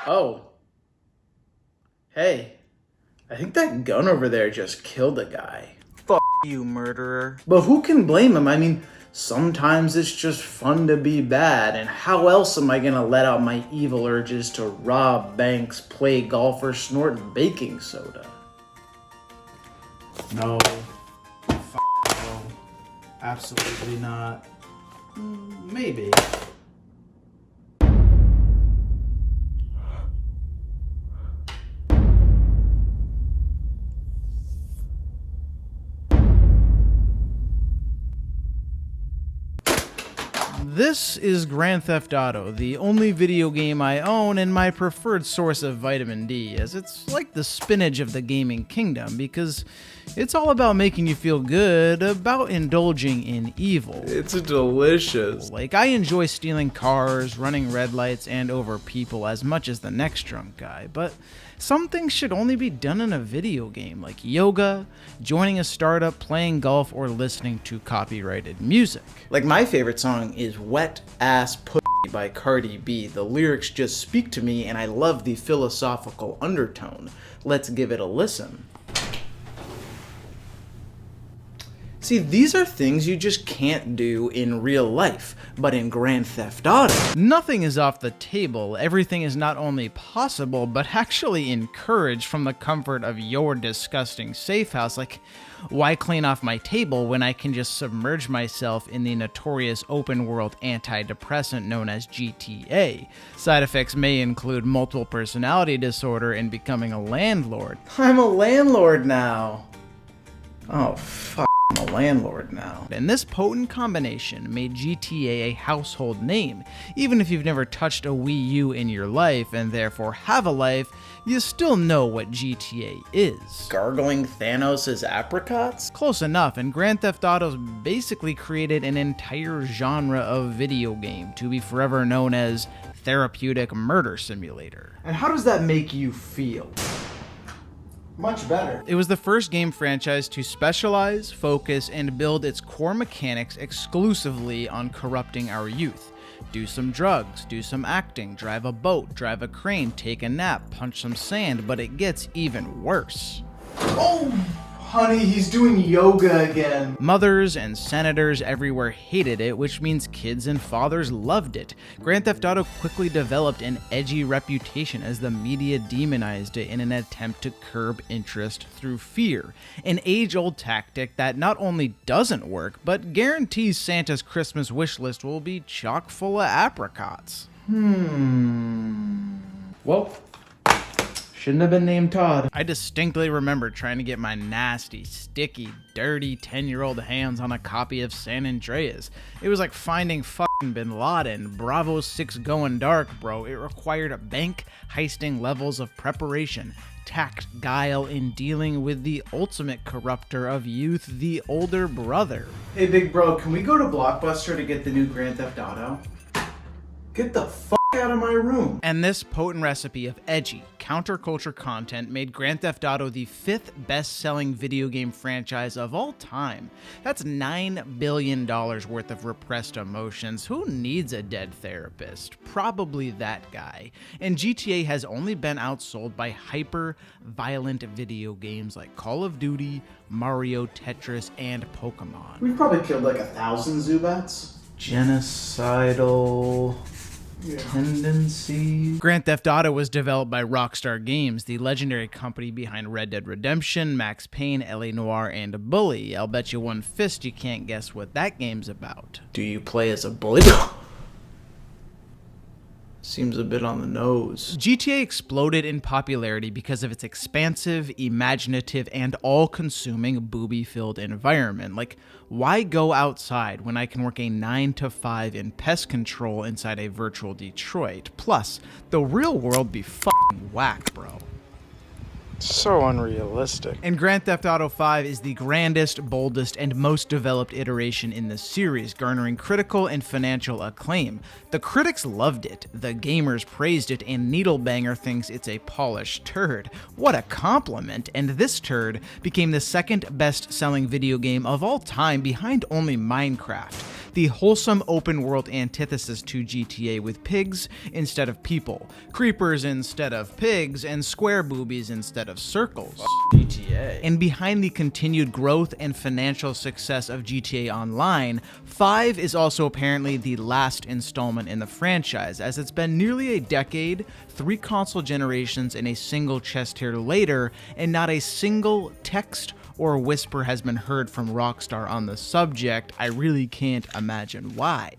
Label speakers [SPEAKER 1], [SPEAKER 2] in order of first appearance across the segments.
[SPEAKER 1] Oh, hey, I think that gun over there just killed a guy.
[SPEAKER 2] Fuck you, murderer.
[SPEAKER 1] But who can blame him? I mean, sometimes it's just fun to be bad, and how else am I gonna let out my evil urges to rob banks, play golf, or snort baking soda? No. No. Absolutely not. Maybe. This is Grand Theft Auto, the only video game I own and my preferred source of vitamin D, as it's like the spinach of the gaming kingdom, because it's all about making you feel good about indulging in evil.
[SPEAKER 3] It's delicious.
[SPEAKER 1] Like, I enjoy stealing cars, running red lights, and over people as much as the next drunk guy, but some things should only be done in a video game, like yoga, joining a startup, playing golf, or listening to copyrighted music. Like, my favorite song is Wet Ass Pussy by Cardi B. The lyrics just speak to me, and I love the philosophical undertone. Let's give it a listen. See, these are things you just can't do in real life, but in Grand Theft Auto, nothing is off the table. Everything is not only possible, but actually encouraged from the comfort of your disgusting safe house. Like, why clean off my table when I can just submerge myself in the notorious open-world antidepressant known as GTA? Side effects may include multiple personality disorder and becoming a landlord. I'm a landlord now. Oh, fuck. I'm a landlord now. And this potent combination made GTA a household name. Even if you've never touched a Wii U in your life and therefore have a life, you still know what GTA is. Gargling Thanos' apricots? Close enough, and Grand Theft Auto's basically created an entire genre of video game to be forever known as therapeutic murder simulator. And how does that make you feel? Much better. It was the first game franchise to specialize, focus, and build its core mechanics exclusively on corrupting our youth. Do some drugs, do some acting, drive a boat, drive a crane, take a nap, punch some sand, but it gets even worse. Oh! Honey, he's doing yoga again. Mothers and senators everywhere hated it, which means kids and fathers loved it. Grand Theft Auto quickly developed an edgy reputation as the media demonized it in an attempt to curb interest through fear. An age-old tactic that not only doesn't work, but guarantees Santa's Christmas wish list will be chock full of apricots. Well, shouldn't have been named Todd. I distinctly remember trying to get my nasty, sticky, dirty 10-year-old hands on a copy of San Andreas. It was like finding fucking Bin Laden. Bravo 6 going dark, bro. It required bank heisting levels of preparation, tact, guile in dealing with the ultimate corrupter of youth, the older brother. Hey, big bro, can we go to Blockbuster to get the new Grand Theft Auto? Get the fuck out of my room. And this potent recipe of edgy, counterculture content made Grand Theft Auto the 5th best-selling video game franchise of all time. That's $9 billion worth of repressed emotions. Who needs a dead therapist? Probably that guy. And GTA has only been outsold by hyper-violent video games like Call of Duty, Mario, Tetris, and Pokemon. We've probably killed like 1,000 Zubats. Genocidal tendencies. Grand Theft Auto was developed by Rockstar Games, the legendary company behind Red Dead Redemption, Max Payne, L.A. Noire, and Bully. I'll bet you one fist you can't guess what that game's about. Do you play as a bully? Seems a bit on the nose. GTA exploded in popularity because of its expansive, imaginative, and all-consuming booby-filled environment. Like, why go outside when I can work a 9-to-5 in pest control inside a virtual Detroit? Plus, the real world be fucking whack, bro.
[SPEAKER 3] So unrealistic.
[SPEAKER 1] And Grand Theft Auto 5 is the grandest, boldest, and most developed iteration in the series, garnering critical and financial acclaim. The critics loved it, the gamers praised it, and Needlebanger thinks it's a polished turd. What a compliment! And this turd became the second best-selling video game of all time behind only Minecraft. the wholesome open world antithesis to GTA with pigs instead of people, creepers instead of pigs, and square boobies instead of circles.
[SPEAKER 3] GTA.
[SPEAKER 1] And behind the continued growth and financial success of GTA Online, 5 is also apparently the last installment in the franchise, as it's been nearly a decade, 3 console generations, and a single chest tier later, and not a single text or whisper has been heard from Rockstar on the subject. I really can't imagine why.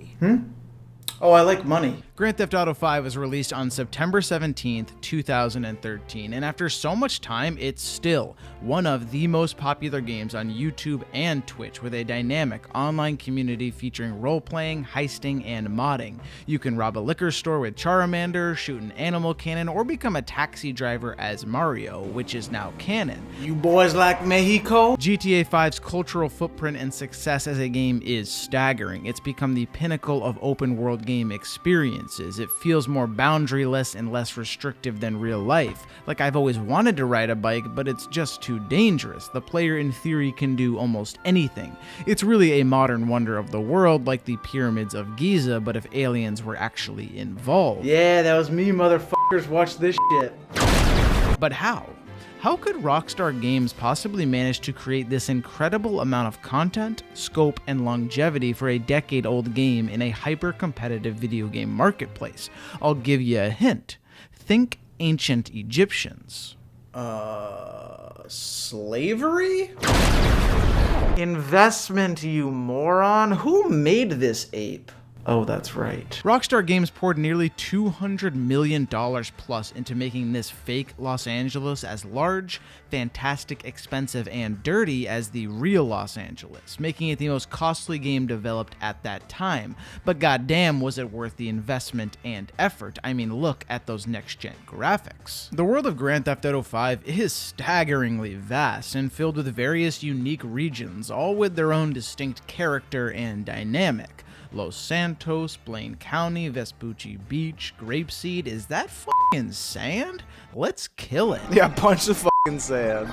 [SPEAKER 3] Oh, I like money.
[SPEAKER 1] Grand Theft Auto 5 was released on September 17th, 2013, and after so much time, it's still one of the most popular games on YouTube and Twitch, with a dynamic online community featuring role-playing, heisting, and modding. You can rob a liquor store with Charmander, shoot an animal cannon, or become a taxi driver as Mario, which is now canon.
[SPEAKER 3] You boys like Mexico?
[SPEAKER 1] GTA 5's cultural footprint and success as a game is staggering. It's become the pinnacle of open-world game experiences. It feels more boundaryless and less restrictive than real life. Like, I've always wanted to ride a bike, but it's just too dangerous. The player in theory can do almost anything. It's really a modern wonder of the world, like the pyramids of Giza, but if aliens were actually involved.
[SPEAKER 3] Yeah, that was me, motherfuckers. Watch this shit.
[SPEAKER 1] But how? How could Rockstar Games possibly manage to create this incredible amount of content, scope, and longevity for a decade-old game in a hyper-competitive video game marketplace? I'll give you a hint. Think ancient Egyptians.
[SPEAKER 3] Slavery? Investment, you moron. Who made this ape? Oh, that's right.
[SPEAKER 1] Rockstar Games poured nearly $200 million plus into making this fake Los Angeles as large, fantastic, expensive, and dirty as the real Los Angeles, making it the most costly game developed at that time. But goddamn, was it worth the investment and effort? I mean, look at those next-gen graphics. The world of Grand Theft Auto 5 is staggeringly vast and filled with various unique regions, all with their own distinct character and dynamic. Los Santos, Blaine County, Vespucci Beach, Grapeseed. Is that fucking sand? Let's kill it.
[SPEAKER 3] Yeah, punch the fucking sand.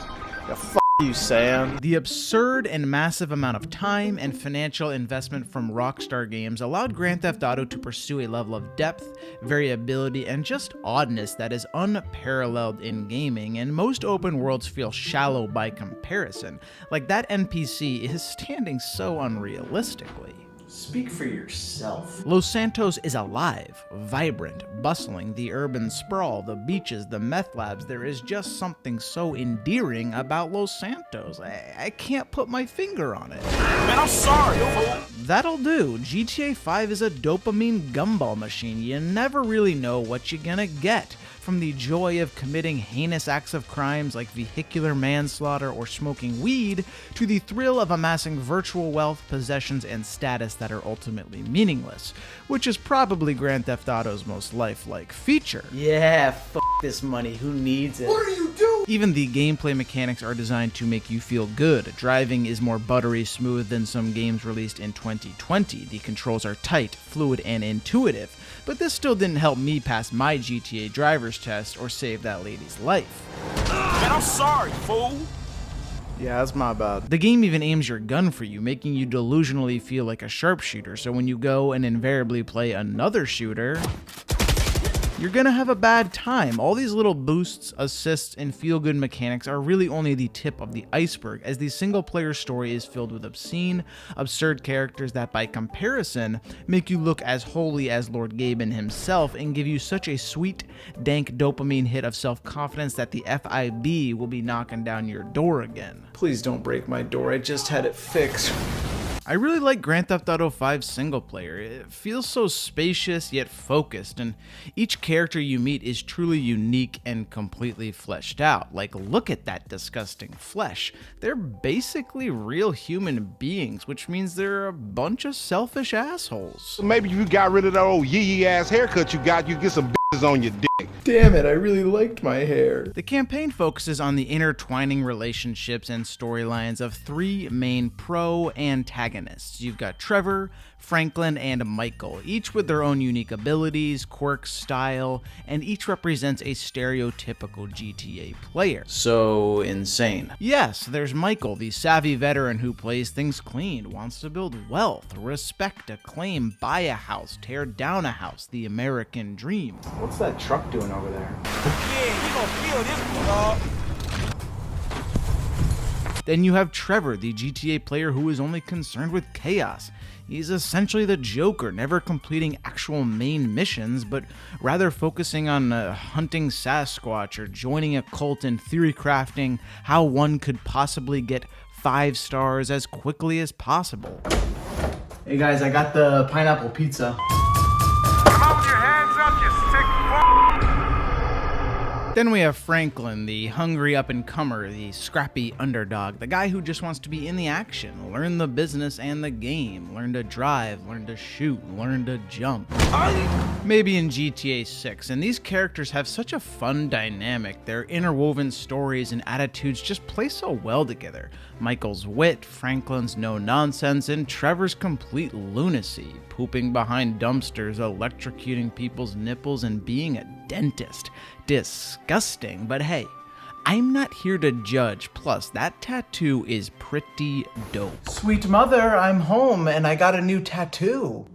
[SPEAKER 3] Yeah, fuck you, sand.
[SPEAKER 1] The absurd and massive amount of time and financial investment from Rockstar Games allowed Grand Theft Auto to pursue a level of depth, variability, and just oddness that is unparalleled in gaming, and most open worlds feel shallow by comparison. Like, that NPC is standing so unrealistically.
[SPEAKER 3] Speak for yourself.
[SPEAKER 1] Los Santos is alive, vibrant, bustling, the urban sprawl, the beaches, the meth labs. There is just something so endearing about Los Santos. I can't put my finger on it.
[SPEAKER 4] Man, I'm sorry, fool.
[SPEAKER 1] That'll do. GTA 5 is a dopamine gumball machine. You never really know what you're gonna get. From the joy of committing heinous acts of crimes like vehicular manslaughter or smoking weed, to the thrill of amassing virtual wealth, possessions, and status that are ultimately meaningless, which is probably Grand Theft Auto's most lifelike feature.
[SPEAKER 3] Yeah, fuck this money. Who needs it? What are you doing?
[SPEAKER 1] Even the gameplay mechanics are designed to make you feel good. Driving is more buttery smooth than some games released in 2020. The controls are tight, fluid, and intuitive. But this still didn't help me pass my GTA driver's test or save that lady's life.
[SPEAKER 4] Man, I'm sorry, fool.
[SPEAKER 3] Yeah, that's my bad.
[SPEAKER 1] The game even aims your gun for you, making you delusionally feel like a sharpshooter, so when you go and invariably play another shooter, you're gonna have a bad time. All these little boosts, assists, and feel-good mechanics are really only the tip of the iceberg, as the single-player story is filled with obscene, absurd characters that, by comparison, make you look as holy as Lord Gaben himself and give you such a sweet, dank dopamine hit of self-confidence that the FIB will be knocking down your door again.
[SPEAKER 3] Please don't break my door. I just had it fixed.
[SPEAKER 1] I really like Grand Theft Auto 5's single player. It feels so spacious yet focused, and each character you meet is truly unique and completely fleshed out. Like, look at that disgusting flesh. They're basically real human beings, which means they're a bunch of selfish assholes.
[SPEAKER 5] Maybe if you got rid of that old yee ass haircut you got, you get some bitches on your dick.
[SPEAKER 3] Damn it, I really liked my hair.
[SPEAKER 1] The campaign focuses on the intertwining relationships and storylines of three main pro-antagonists. You've got Trevor, Franklin, and Michael, each with their own unique abilities, quirks, style, and each represents a stereotypical GTA player.
[SPEAKER 3] So insane.
[SPEAKER 1] Yes, there's Michael, the savvy veteran who plays things clean, wants to build wealth, respect, acclaim, buy a house, tear down a house, the American dream.
[SPEAKER 3] What's that truck doing over there?
[SPEAKER 4] Yeah, you gonna feel this, dog.
[SPEAKER 1] Then you have Trevor, the GTA player who is only concerned with chaos. He's essentially the Joker, never completing actual main missions, but rather focusing on hunting Sasquatch or joining a cult and theory crafting how one could possibly get 5 stars as quickly as possible.
[SPEAKER 3] Hey guys, I got the pineapple pizza.
[SPEAKER 4] Come on with your hands up, you sick fuck.
[SPEAKER 1] Then we have Franklin, the hungry up-and-comer, the scrappy underdog, the guy who just wants to be in the action, learn the business and the game, learn to drive, learn to shoot, learn to jump. Maybe in GTA 6, and these characters have such a fun dynamic. Their interwoven stories and attitudes just play so well together. Michael's wit, Franklin's no-nonsense, and Trevor's complete lunacy, pooping behind dumpsters, electrocuting people's nipples, and being a dentist. Disgusting, but hey, I'm not here to judge. Plus, that tattoo is pretty dope.
[SPEAKER 3] Sweet mother, I'm home and I got a new tattoo.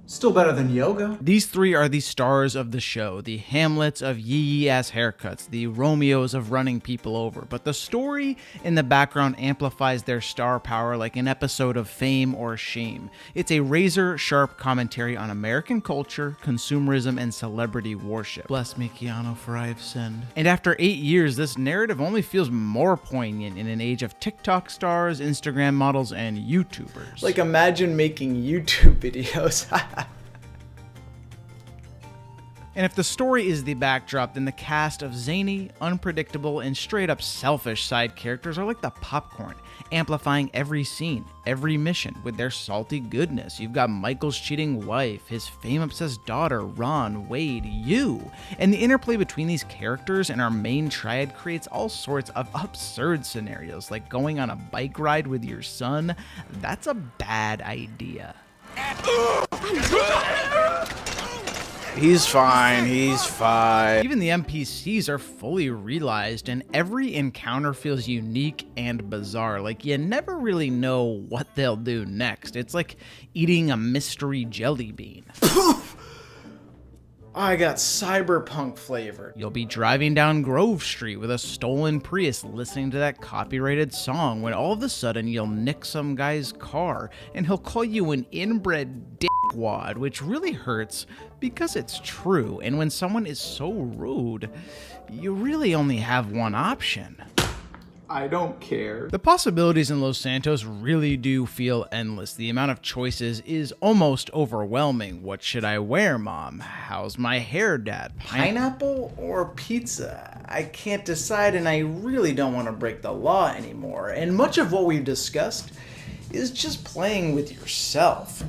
[SPEAKER 3] Still better than yoga.
[SPEAKER 1] These three are the stars of the show, the Hamlets of yee-yee-ass haircuts, the Romeos of running people over, but the story in the background amplifies their star power like an episode of Fame or Shame. It's a razor-sharp commentary on American culture, consumerism, and celebrity worship. Bless me, Keanu, for I have sinned. And after 8 years, this narrative only feels more poignant in an age of TikTok stars, Instagram models, and YouTubers.
[SPEAKER 3] Like imagine making YouTube videos.
[SPEAKER 1] And if the story is the backdrop, then the cast of zany, unpredictable, and straight up selfish side characters are like the popcorn, amplifying every scene, every mission with their salty goodness. You've got Michael's cheating wife, his fame-obsessed daughter, Ron, Wade, you. And the interplay between these characters and our main triad creates all sorts of absurd scenarios, like going on a bike ride with your son. That's a bad idea.
[SPEAKER 3] He's fine, he's fine.
[SPEAKER 1] Even the NPCs are fully realized, and every encounter feels unique and bizarre. Like, you never really know what they'll do next. It's like eating a mystery jelly bean.
[SPEAKER 3] I got cyberpunk flavor.
[SPEAKER 1] You'll be driving down Grove Street with a stolen Prius listening to that copyrighted song when all of a sudden you'll nick some guy's car and he'll call you an inbred dickwad, which really hurts because it's true. And when someone is so rude, you really only have one option.
[SPEAKER 3] I don't care.
[SPEAKER 1] The possibilities in Los Santos really do feel endless. The amount of choices is almost overwhelming. What should I wear, Mom? How's my hair, Dad?
[SPEAKER 3] Pineapple or pizza? I can't decide and I really don't want to break the law anymore. And much of what we've discussed is just playing with yourself.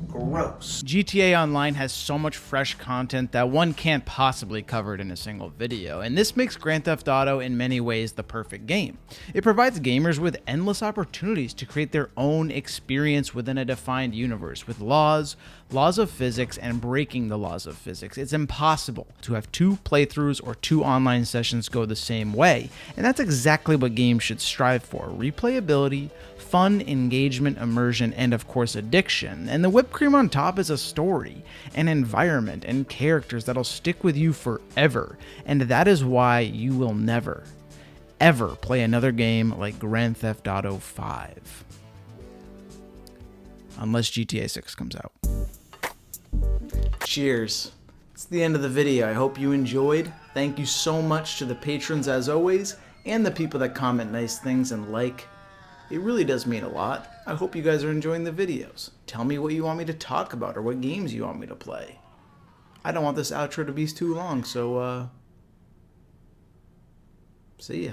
[SPEAKER 3] Gross.
[SPEAKER 1] GTA Online has so much fresh content that one can't possibly cover it in a single video, and this makes Grand Theft Auto in many ways the perfect game. It provides gamers with endless opportunities to create their own experience within a defined universe, with laws of physics, and breaking the laws of physics. It's impossible to have 2 playthroughs or 2 online sessions go the same way, and that's exactly what games should strive for: replayability, fun, engagement, immersion, and of course addiction. And the whipped cream on top is a story, an environment, and characters that'll stick with you forever. And that is why you will never, ever play another game like Grand Theft Auto 5. Unless GTA 6 comes out.
[SPEAKER 3] Cheers. It's the end of the video. I hope you enjoyed. Thank you so much to the patrons as always, and the people that comment nice things and like. It really does mean a lot. I hope you guys are enjoying the videos. Tell me what you want me to talk about or what games you want me to play. I don't want this outro to be too long, so see ya.